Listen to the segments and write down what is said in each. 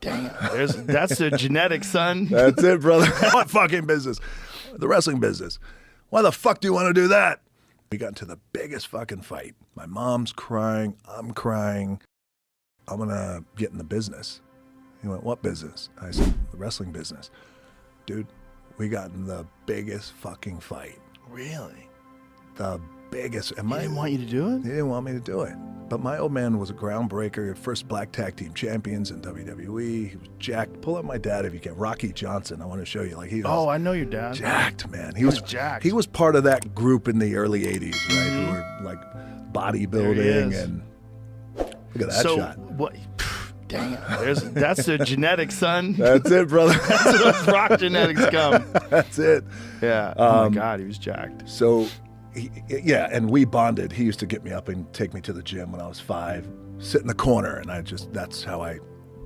Dang it. That's the genetics, son. That's it, brother. What fucking business? The wrestling business. Why the fuck do you want to do that? We got into the biggest fucking fight. My mom's crying. I'm crying. I'm going to get in the business. He went, what business? I said, the wrestling business. Dude, we got in the biggest fucking fight. Really? The biggest. He didn't want you to do it? He didn't want me to do it. But my old man was a groundbreaker, first black tag team champions in WWE. He was jacked. Pull up my dad if you can. Rocky Johnson. I want to show you. Like he was I know your dad. jacked, man. He was jacked. He was part of that group in the early 80s, right? Who were like bodybuilding and look at that shot. What? Dang it. That's the genetics, son. That's it, brother. That's where those rock genetics come. That's it. Yeah. Oh my God, he was jacked. So and we bonded. He used to get me up and take me to the gym when I was 5, sit in the corner, and that's how I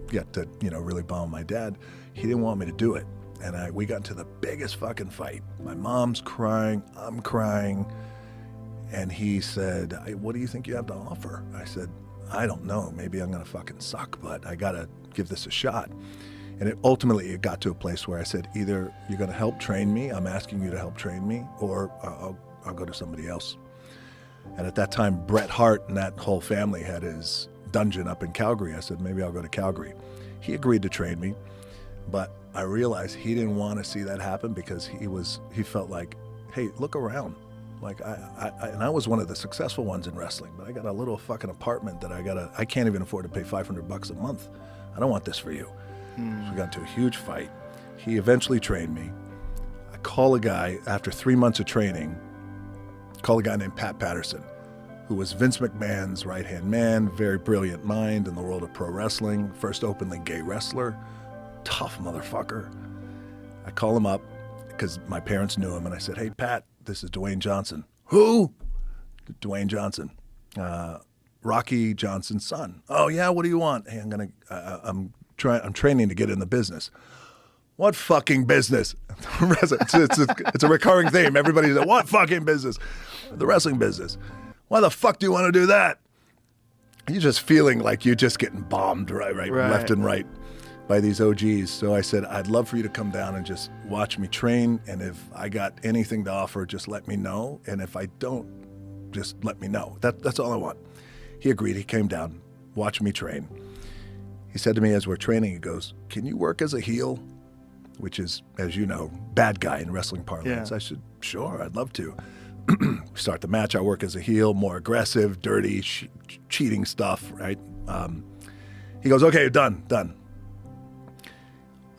got to, really bond with my dad. He didn't want me to do it. And we got into the biggest fucking fight. My mom's crying, I'm crying. And he said, what do you think you have to offer? I said, I don't know. Maybe I'm going to fucking suck, but I got to give this a shot. And ultimately it got to a place where I said, either you're going to help train me, I'm asking you to help train me, or I'll go to somebody else. And at that time, Bret Hart and that whole family had his dungeon up in Calgary. I said, maybe I'll go to Calgary. He agreed to train me, but I realized he didn't want to see that happen because he felt like, hey, look around. Like I was one of the successful ones in wrestling, but I got a little fucking apartment that I can't even afford to pay $500 a month. I don't want this for you. So we got into a huge fight. He eventually trained me. I call a guy after 3 months of training, call a guy named Pat Patterson, who was Vince McMahon's right-hand man, very brilliant mind in the world of pro wrestling, first openly gay wrestler, tough motherfucker. I call him up because my parents knew him, and I said, hey, Pat, this is Dwayne Johnson. Who? Dwayne Johnson. Rocky Johnson's son. Oh, yeah, what do you want? Hey, I'm training to get in the business. What fucking business? It's a recurring theme. Everybody's like, what fucking business? The wrestling business. Why the fuck do you want to do that? You're just feeling like you're just getting bombed right, left and right by these OGs. So I said, I'd love for you to come down and just watch me train. And if I got anything to offer, just let me know. And if I don't, just let me know. That's all I want. He agreed. He came down, watched me train. He said to me as we're training, he goes, can you work as a heel? Which is, as you know, bad guy in wrestling parlance. Yeah. I said, sure, I'd love to. We start the match. I work as a heel, more aggressive, dirty, cheating stuff, right? He goes, okay, done.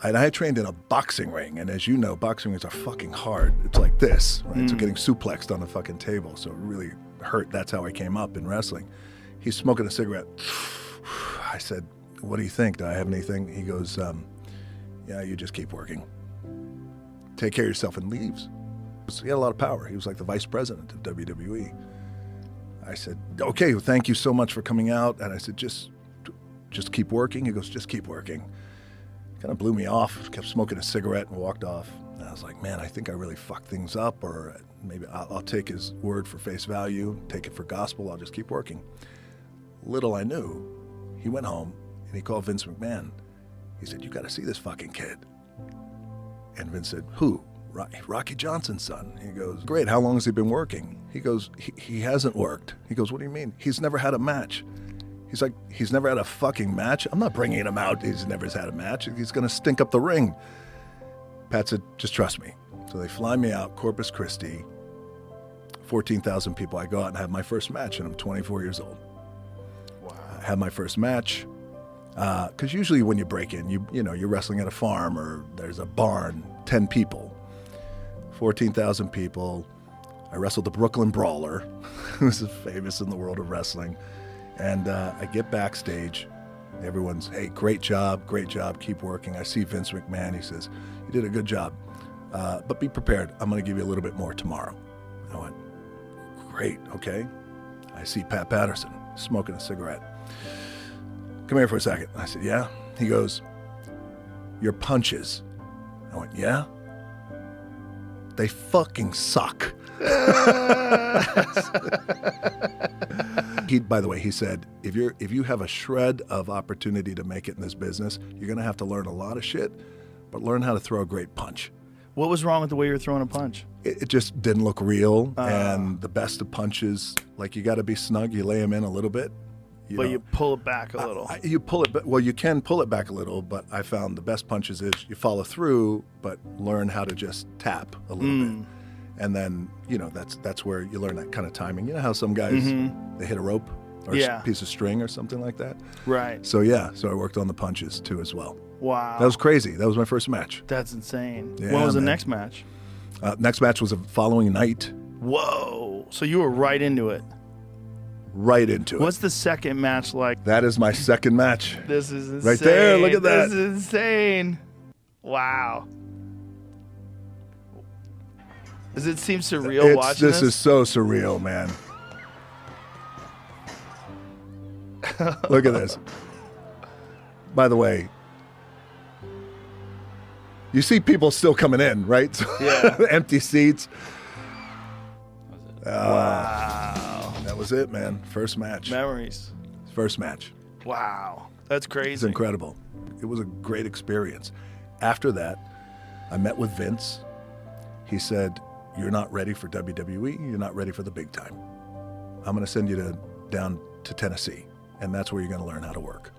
And I had trained in a boxing ring, and as you know, boxing rings are fucking hard. It's like this, right? So getting suplexed on the fucking table, so it really hurt. That's how I came up in wrestling. He's smoking a cigarette. I said, what do you think? Do I have anything? He goes, yeah, you just keep working. Take care of yourself, and leaves. He had a lot of power. He was like the vice president of WWE. I said, okay, well, thank you so much for coming out. And I said, just keep working. He goes, just keep working. Kind of blew me off, kept smoking a cigarette and walked off. And I was like, man, I think I really fucked things up, or maybe I'll take his word for face value, take it for gospel. I'll just keep working. Little I knew, he went home and he called Vince McMahon. He said, you got to see this fucking kid. And Vince said, who? Rocky Johnson's son. He goes, great, how long has he been working? He goes, he hasn't worked. He goes, what do you mean? He's never had a match. He's like, he's never had a fucking match? I'm not bringing him out. He's never had a match. He's going to stink up the ring. Pat said, just trust me. So they fly me out, Corpus Christi, 14,000 people. I go out and have my first match, and I'm 24 years old. Wow. I have my first match. Because usually when you break in, you're wrestling at a farm or there's a barn, 10 people. 14,000 people. I wrestled the Brooklyn Brawler, who's famous in the world of wrestling. And I get backstage. Everyone's, hey, great job, keep working. I see Vince McMahon. He says, you did a good job, but be prepared. I'm going to give you a little bit more tomorrow. I went, great, okay. I see Pat Patterson smoking a cigarette. Come here for a second. I said, yeah. He goes, your punches. I went, yeah. They by the way, he said, if you have a shred of opportunity to make it in this business, you're going to have to learn a lot of shit, but learn how to throw a great punch. What was wrong with the way you were throwing a punch? It just didn't look real. And the best of punches, like, you got to be snug. You lay them in a little bit. You pull it back a little. You pull it, well, you can pull it back a little, but I found the best punches is you follow through, but learn how to just tap a little bit. And then, that's where you learn that kind of timing. You know how some guys, they hit a rope or a piece of string or something like that? Right. So I worked on the punches too as well. Wow. That was crazy. That was my first match. That's insane. Yeah, when was the man. next match? Next match was the following night. Whoa. So you were right into it. Right into it. What's the second match like? That is my second match. This is insane. Right there, look at that. This is insane. Wow. Does it seem surreal watching this? This is so surreal, man. Look at this. By the way, you see people still coming in, right? Yeah. Empty seats. Wow. That was it, man. First match. Memories. First match. Wow. That's crazy. It's incredible. It was a great experience. After that, I met with Vince. He said, "You're not ready for WWE. You're not ready for the big time. I'm going to send you down to Tennessee, and that's where you're going to learn how to work."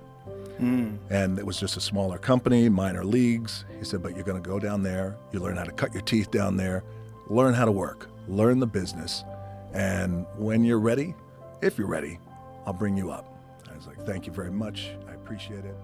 And it was just a smaller company, minor leagues. He said, but you're going to go down there. You learn how to cut your teeth down there, learn how to work, learn the business. And when you're ready, if you're ready, I'll bring you up. I was like, thank you very much. I appreciate it.